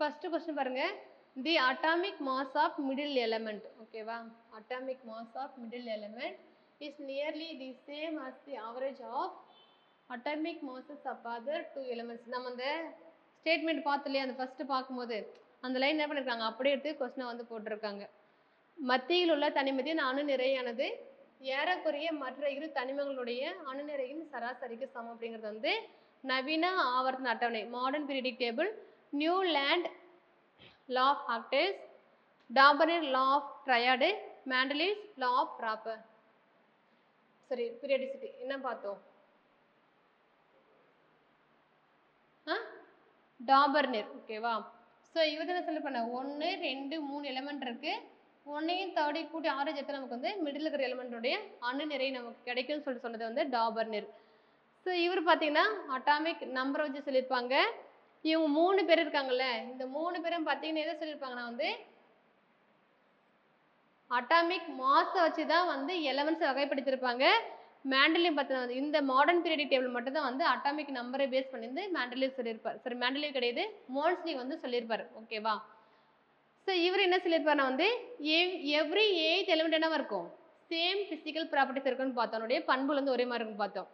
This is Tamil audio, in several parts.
ஃபர்ஸ்ட் क्वेश्चन பாருங்க. The atomic mass of middle element ஓகேவா? Atomic mass of middle element is nearly the same as the average of atomic masses of other two elements. நம்ம அந்த ஸ்டேட்மெண்ட் பார்த்தலையே அந்த ஃபர்ஸ்ட் பார்க்கும்போது அந்த லைன் என்ன பண்ணிருக்காங்க அப்படியே எடுத்து கொஸ்டினை வந்து போட்டிருக்காங்க. மத்தியில் உள்ள தனிமத்தின் அணு நிறையானது ஏறக்குறைய மற்ற இரு தனிமங்களுடைய அணு நிறையின் சராசரிக்கு சமம் அப்படிங்கிறது வந்து நவீன ஆவர்த்தன அட்டவணை modern periodic table, Newlands law of octaves, Dobereiner law of triad, Mendeleev's law of proper சரி பீரியாடிசிட்டி என்ன பார்த்தோம்? டாபர்னர் ஓகேவா? ஸோ இவர் என்ன சொல்லி பண்ண 1 2 3 எலிமெண்ட் இருக்கு. 1ஐயும் 3 கூட்டி ஆவரேஜ் எடுத்து நமக்கு வந்து மிடில் இருக்கிற எலிமெண்ட்டுடைய அணு நிறை நமக்கு கிடைக்கும்னு சொல்லி சொன்னது வந்து டாபர்னர். ஸோ இவர் பார்த்தீங்கன்னா அட்டாமிக் நம்பரை வச்சு சொல்லியிருப்பாங்க. இவங்க 3 பேர் இருக்காங்கல்ல, இந்த 3 பேரும் பார்த்தீங்கன்னா எதை சொல்லியிருப்பாங்கன்னா வந்து அட்டாமிக் மாஸை வச்சு தான் வந்து எலமெண்ட்ஸ் வகைப்படுத்தியிருப்பாங்க. மேண்டலியும் பார்த்தீங்கன்னா இந்த மாடர்ன் பீரியாடிக் டேபிள் மட்டும் தான் வந்து அட்டாமிக் நம்பரை பேஸ் பண்ணி மேண்டலியும் சொல்லியிருப்பார். சரி மேண்டலியும் கிடையாது, மோல்ஸ்லி வந்து சொல்லியிருப்பார் ஓகேவா? ஸோ இவர் என்ன சொல்லியிருப்பாருன்னா வந்து எவ்ரி 8th எலிமெண்ட் என்னவா இருக்கும்? சேம் பிசிக்கல் ப்ராப்பர்ட்டிஸ் இருக்குன்னு பார்த்தோம். அதனுடைய பண்புகள் வந்து ஒரே மாதிரி இருக்குன்னு பார்த்தோம்.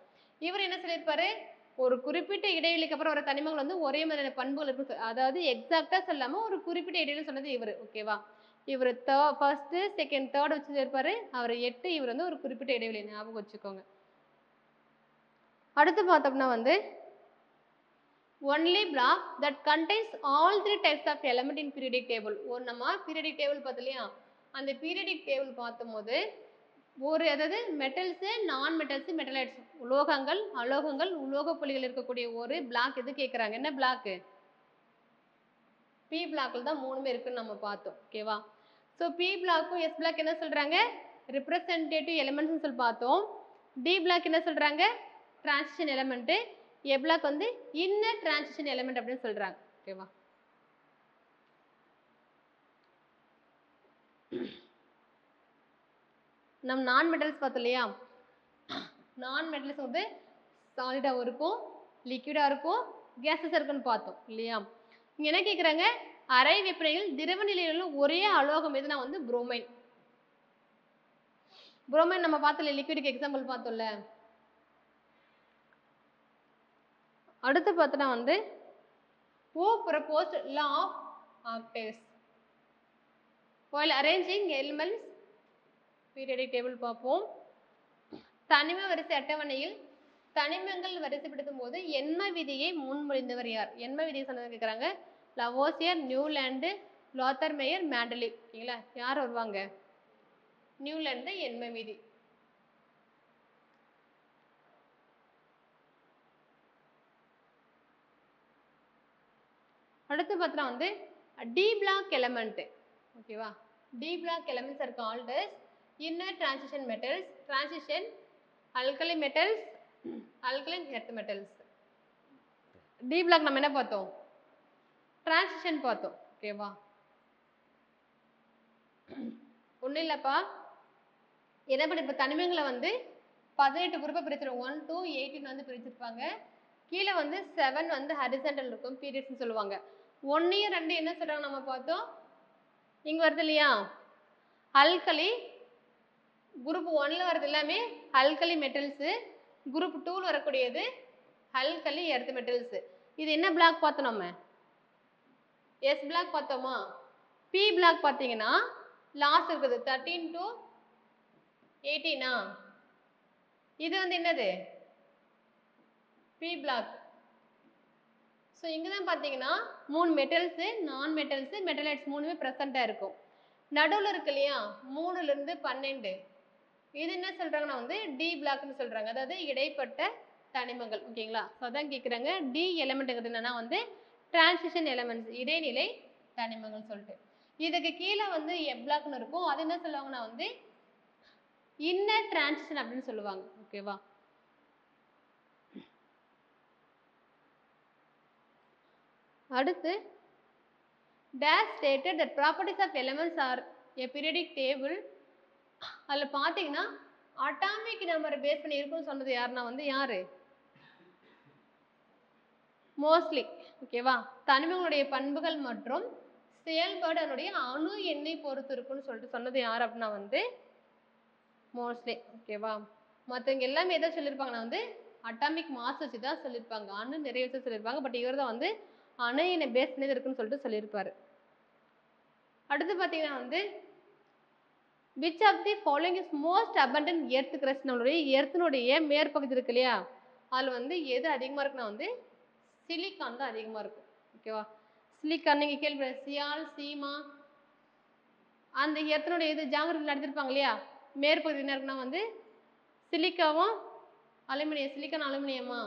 இவர் என்ன சொல்லியிருப்பாரு? ஒரு குறிப்பிட்ட இடைவெளிக்கு அப்புறம் ஒரு தனிமங்கள் வந்து ஒரே மாதிரியான பண்புகள் இருக்கு. அதாவது எக்ஸாக்டா சொல்லாம ஒரு குறிப்பிட்ட இடைவெளி சொன்னது இவர் ஓகேவா? இவர் ஃபர்ஸ்ட் செகண்ட் தேர்ட் வச்சு சொல்லியிருப்பாரு. அவர் 8 இவர் வந்து ஒரு குறிப்பிட்ட இடைவெளி ஞாபகம் வச்சுக்கோங்க. அடுத்து பார்த்தோம்னா வந்து only block that contains all three types of element in periodic table. ஒரு நம்ம periodic table பார்த்தலையா, அந்த periodic table பார்த்தபோது ஒரு அதாவது மெட்டல்ஸ், நான் மெட்டல்ஸ், மெட்டலைட்ஸ், உலோகங்கள், அலோகங்கள், உலோக புள்ளிகள் இருக்கக்கூடிய ஒரு பிளாக் இது கேட்குறாங்க. என்ன பிளாக்? பி பிளாக்ல தான் 3மே இருக்குன்னு நம்ம பார்த்தோம் ஓகேவா? ஸோ பி பிளாக்கும் எஸ் பிளாக் என்ன சொல்றாங்க? ரிப்ரசன்டேட்டிவ் எலிமெண்ட்ஸ் சொல்லி பார்த்தோம். டி பிளாக் என்ன சொல்றாங்க? Transition element. ஏ பிளாக் வந்து இன்னர் டிரான்சிஷன் எலிமெண்ட் அப்படின்னு சொல்றாங்க ஓகேவா? நம்ம நான் மெட்டல்ஸ் பார்த்தோம் இல்லையா? நான் மெட்டல்ஸ் வந்து சாலிடாகவும் இருக்கும், லிக்விடாக இருக்கும், கேஸஸ் இருக்குன்னு பார்த்தோம் இல்லையா? இங்கே என்ன கேட்குறாங்க? அரை வெப்பநிலையில் திரவ நிலையில் உள்ள ஒரே அலோகம் எதுனா வந்து புரோமைன். புரோமைன் நம்ம பார்த்தோம்ல, லிக்விடுக்கு எக்ஸாம்பிள் பார்த்தோம்ல. அடுத்து பார்த்தோன்னா வந்து who proposed law of octaves while arranging elements periodic table பார்ப்போம். தனிம வரிசை அட்டவணையில் தனிமங்கள் வரிசைப்படுத்தும் போது எண்ம விதியை முன்மொழிந்தவர் யார்? எண்ம விதியை சொன்னது கேட்குறாங்க. Lavoisier, Newlands, Lothar Meyer, Mendeleev ஓகேங்களா? யார் வருவாங்க? நியூலாண்டு எண்ம விதி. அடுத்து பார்த்தா வந்து டி பிளாக் எலிமெண்ட் ஓகேவா? D block elements are called as inner transition metals, transition alkali metals, alkaline earth metals. D block நம்ம என்ன பார்த்தோம்? டிரான்சிஷன் பார்த்தோம் ஓகேவா? ஒன்றும் இல்லைப்பா, என்ன பண்ணி இப்போ தனிமங்களை வந்து 18 குரூப்பாக பிரிச்சிருவோம். 1 to 18 வந்து பிரிச்சிருப்பாங்க. கீழே வந்து 7 வந்து ஹரிசாண்டல் இருக்கும், பீரியட்ஸ்னு சொல்லுவாங்க. 1 2 என்ன சொல்றாங்க நம்ம பார்த்தோம். இங்கே வருது இல்லையா? அல்கலி குரூப் 1ல வருது எல்லாமே அல்கலி மெட்டல்ஸு, குரூப் 2ல வரக்கூடியது அல்கலி எர்த் மெட்டல்ஸ். இது என்ன பிளாக் பார்த்தோம்? நம்ம எஸ் பிளாக் பார்த்தோமா? பி பிளாக் பார்த்தீங்கன்னா லாஸ்ட் இருக்குது 13 to 18. இது வந்து என்னது? B black. ஸோ இங்கே தான் பார்த்தீங்கன்னா 3 மெட்டல்ஸு, நான் மெட்டல்ஸு, மெட்டலைட்ஸ் 3மே ப்ரெசண்ட்டாக இருக்கும். நடுவில் இருக்கு இல்லையா 3லேருந்து 12, இது என்ன சொல்கிறாங்கன்னா வந்து டி பிளாக்னு சொல்கிறாங்க. அதாவது இடைப்பட்ட தனிமங்கள் ஓகேங்களா? ஸோ அதான் கேட்குறாங்க. டி எலிமெண்ட்டுங்கிறது என்னன்னா வந்து டிரான்சிஷன் எலிமெண்ட்ஸ், இடைநிலை தனிமங்கள் சொல்லிட்டு. இதுக்கு கீழே வந்து எ பிளாக்னு இருக்கும். அது என்ன சொல்லுவாங்கன்னா வந்து இன்னர் டிரான்சிஷன் அப்படின்னு சொல்லுவாங்க ஓகேவா? அடுத்து dash stated that properties of elements are a periodic table. அதில் பார்த்தீங்கன்னா அட்டாமிக் நம்பரை பேஸ் பண்ணி இருக்குன்னு சொன்னது யாருன்னா வந்து யாரு? மோஸ்ட்லி ஓகேவா. தனிமங்களுடைய பண்புகள் மற்றும் செயல்பாடு அதனுடைய அணு எண்ணை பொறுத்து இருக்குன்னு சொல்லிட்டு சொன்னது யார் அப்படின்னா வந்து மோஸ்ட்லி. ஓகேவா. மற்றவங்க எல்லாமே எதை சொல்லியிருப்பாங்கன்னா வந்து அட்டாமிக் மாஸ் வச்சு தான் சொல்லியிருப்பாங்க, அணு நிறைய வச்சு சொல்லியிருப்பாங்க. பட் இவர் தான் வந்து அணு எண்ணை பேஸ் பண்ணி இருக்குன்னு சொல்லிட்டு சொல்லியிருப்பாரு. அடுத்து பார்த்தீங்கன்னா வந்து which of the following is most abundant earth crust, நம்மளுடைய எர்த்தினுடைய மேற்பகுதி இருக்கு இல்லையா, அதில் வந்து எது அதிகமாக இருக்குன்னா வந்து சிலிக்கான் தான் அதிகமாக இருக்கும். ஓகேவா. சிலிக்கான் நீங்கள் கேள்வி சியால் சீமா அந்த எர்த்தினுடைய இது ஜாங்கிரபி நடத்திருப்பாங்க இல்லையா, மேற்பகுதி என்ன இருக்குன்னா வந்து சிலிக்காவும் அலுமினியம், சிலிக்கான் அலுமினியமா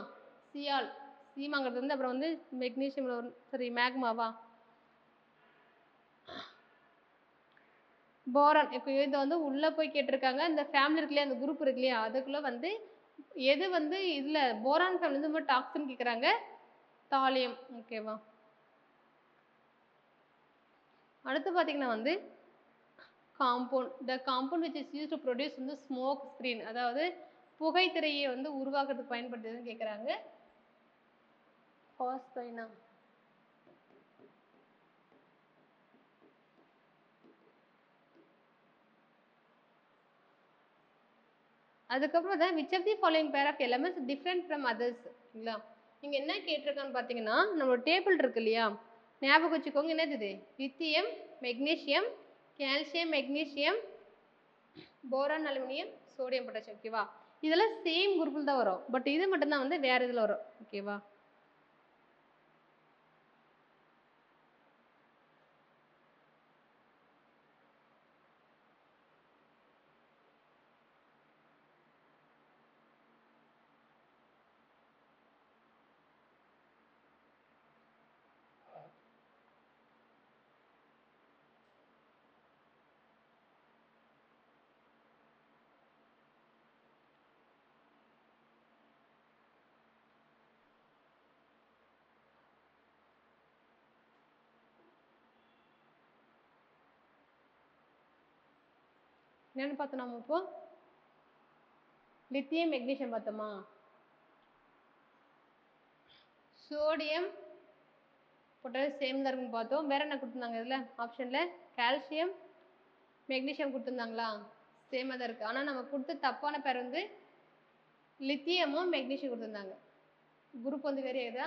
சியால் சீமாங்கிறது வந்து அப்புறம் வந்து மெக்னீஷியம் சரி மேக்மாவா போரான். இப்போ இது வந்து உள்ளே போய் கேட்டிருக்காங்க, இந்த ஃபேமிலி இருக்கு இல்லையா, அந்த குரூப் இருக்கு இல்லையா, அதுக்குள்ளே வந்து எது வந்து இதில் போரான் ஃபேமிலி வந்து ரொம்ப டாக்ஸின் கேட்குறாங்க, தாலியம். ஓகேவா. அடுத்து பார்த்தீங்கன்னா வந்து compound, the compound which is use to produce வந்து ஸ்மோக் ஸ்க்ரீன், அதாவது புகைத்திரையை வந்து உருவாக்குறதுக்கு பயன்படுத்துதுன்னு கேட்குறாங்க. பாஸ்பைனா. அதுக்கப்புறம் தான் which of the following pair of elements different from others. சரிங்களா. நீங்கள் என்ன கேட்டிருக்கான்னு பார்த்தீங்கன்னா நம்மளோட டேபிள் இருக்கு இல்லையா, ஞாபகம் வச்சுக்கோங்க. என்னது இது? Lithium, magnesium, calcium, magnesium, boron, aluminium, sodium, potassium. ஓகேவா. இதெல்லாம் சேம் குரூப்பில் தான் வரும். பட் இது மட்டும்தான் வந்து வேறு இதில் வரும். ஓகேவா. என்னென்னு பார்த்தோம் நம்ம இப்போ? லித்தியம், மெக்னீஷியம் பார்த்தோமா, சோடியம், பொட்டாசியம் சேம் தான் இருக்குன்னு பார்த்தோம். வேற என்ன கொடுத்துருந்தாங்க இதில் ஆப்ஷனில்? கால்சியம், மெக்னீஷியம் கொடுத்துருந்தாங்களா, சேமாக தான் இருக்குது. ஆனால் நம்ம கொடுத்த தப்பான பேர் வந்து லித்தியமும் மெக்னீஷியம் கொடுத்துருந்தாங்க. குரூப் வந்து வேறு ஏதா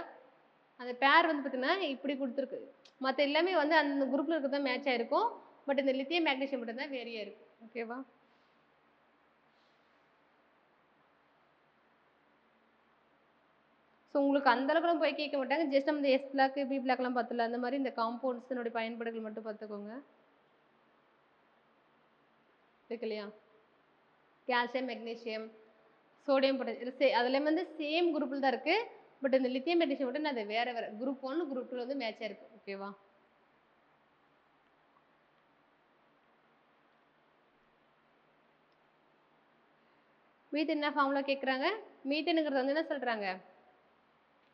அந்த பேர் வந்து பார்த்தீங்கன்னா இப்படி கொடுத்துருக்கு. மற்ற எல்லாமே வந்து அந்த குரூப்பில் இருக்கிறது தான் மேட்ச் ஆகிருக்கும். பட் இந்த லித்தியம் மேக்னீஷியம் மட்டும் தான் வேரியாக இருக்கும். ஓகேவா. ஸோ உங்களுக்கு அந்தளவுக்குலாம் போய் கேட்க மாட்டாங்க. ஜஸ்ட் நம்ம இந்த எஸ் பிளாக் பி பிளாக்லாம் பார்த்தல, அந்த மாதிரி இந்த காம்பவுண்ட்ஸினுடைய பயன்பாடுகள் மட்டும் பார்த்துக்கோங்க. இருக்கு இல்லையா, கால்சியம், மெக்னீஷியம், சோடியம், பொட்டாசியம் அதில் வந்து சேம் குரூப்பில் தான் இருக்குது. பட் இந்த லித்தியம் மெக்னீஷியம் மட்டும் அது வேறு வேறு குரூப் 1 குரூப் 2 வந்து மேட்சாக இருக்குது. ஓகேவா. மீத்தேன் என்ன ஃபார்முலா கேட்குறாங்க? மீத்தேனுங்கிறது வந்து என்ன சொல்கிறாங்க,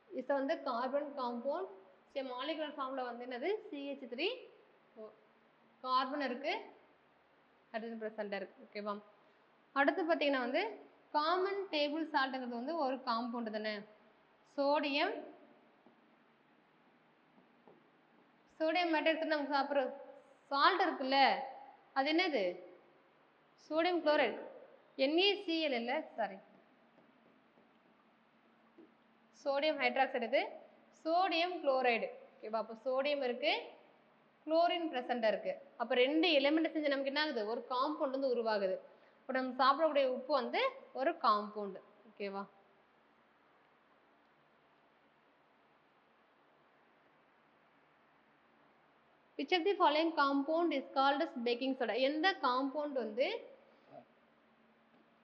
இது வந்து கார்பன் காம்பவுண்ட். சரி, மாலிகுலர் ஃபார்முலா வந்து என்னது CH3, கார்பன் இருக்குது, ஹைட்ரஜன் ப்ளஸ் இருக்குது. ஓகேவா. அடுத்து பார்த்தீங்கன்னா வந்து காமன் டேபிள் சால்ட்டுங்கிறது வந்து ஒரு காம்பவுண்டு தானே. சோடியம் மட்டும் எடுத்துட்டு நம்ம சாப்பிட்ற சால்ட் இருக்குல்ல, அது என்னது? சோடியம் குளோரைடு, NaCl இல்லை, சாரி சோடியம் ஹைட்ராக்சைடு, இது சோடியம் குளோரைடு. ஓகேவா. அப்போ சோடியம் இருக்குது, குளோரின் ப்ரெசண்டாக இருக்குது. அப்போ ரெண்டு எலிமெண்ட் செஞ்சு நமக்கு என்ன ஆகுது, ஒரு காம்பவுண்ட் வந்து உருவாகுது. இப்போ நம்ம சாப்பிடக்கூடிய உப்பு வந்து ஒரு காம்பவுண்டு. ஓகேவா. Which of the following compound is called as baking soda, எந்த காம்பவுண்ட் வந்து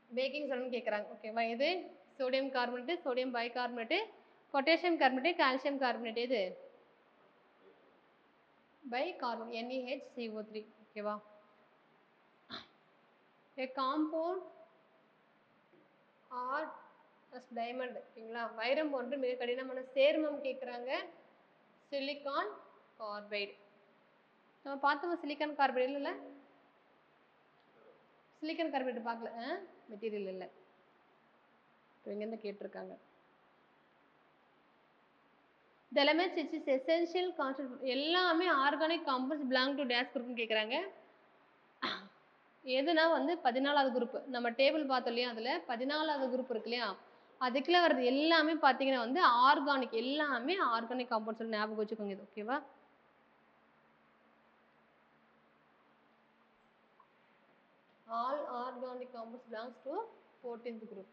பேக்கிங் சோடான்னு கேட்குறாங்க. ஓகேவா. இது sodium carbonate, sodium bicarbonate, potassium carbonate, calcium carbonate, இது பைகார்பனேட் NaHCO3. ஓகேவா. A compound or as diamond. ஓகேங்களா. வைரம் போன்று மிக கடினமான சேர்மம் கேட்குறாங்க, சிலிக்கான் கார்பைடு. நம்ம பார்த்தோமா சிலிக்கான் கார்பைடு இல்லை, சிலிக்கான் கார்பைடு பார்க்கல, மெட்டீரியல் இல்லை. இப்போ இங்கேருந்து கேட்டிருக்காங்க. The elements which is essential constituent எல்லாமே organic compounds belong to dash குரூப்னு கேட்குறாங்க. எதுனா வந்து 14வது குரூப் நம்ம டேபிள் பார்த்தோம் இல்லையா, அதில் 14வது குரூப் இருக்கு இல்லையா, அதுக்குள்ள வர்றது எல்லாமே பார்த்தீங்கன்னா வந்து ஆர்கானிக், எல்லாமே ஆர்கானிக் காம்பவுண்ட்ஸ் ஞாபகம் வச்சுக்கோங்க இது. ஓகேவா? All organic compounds belongs to 14th group.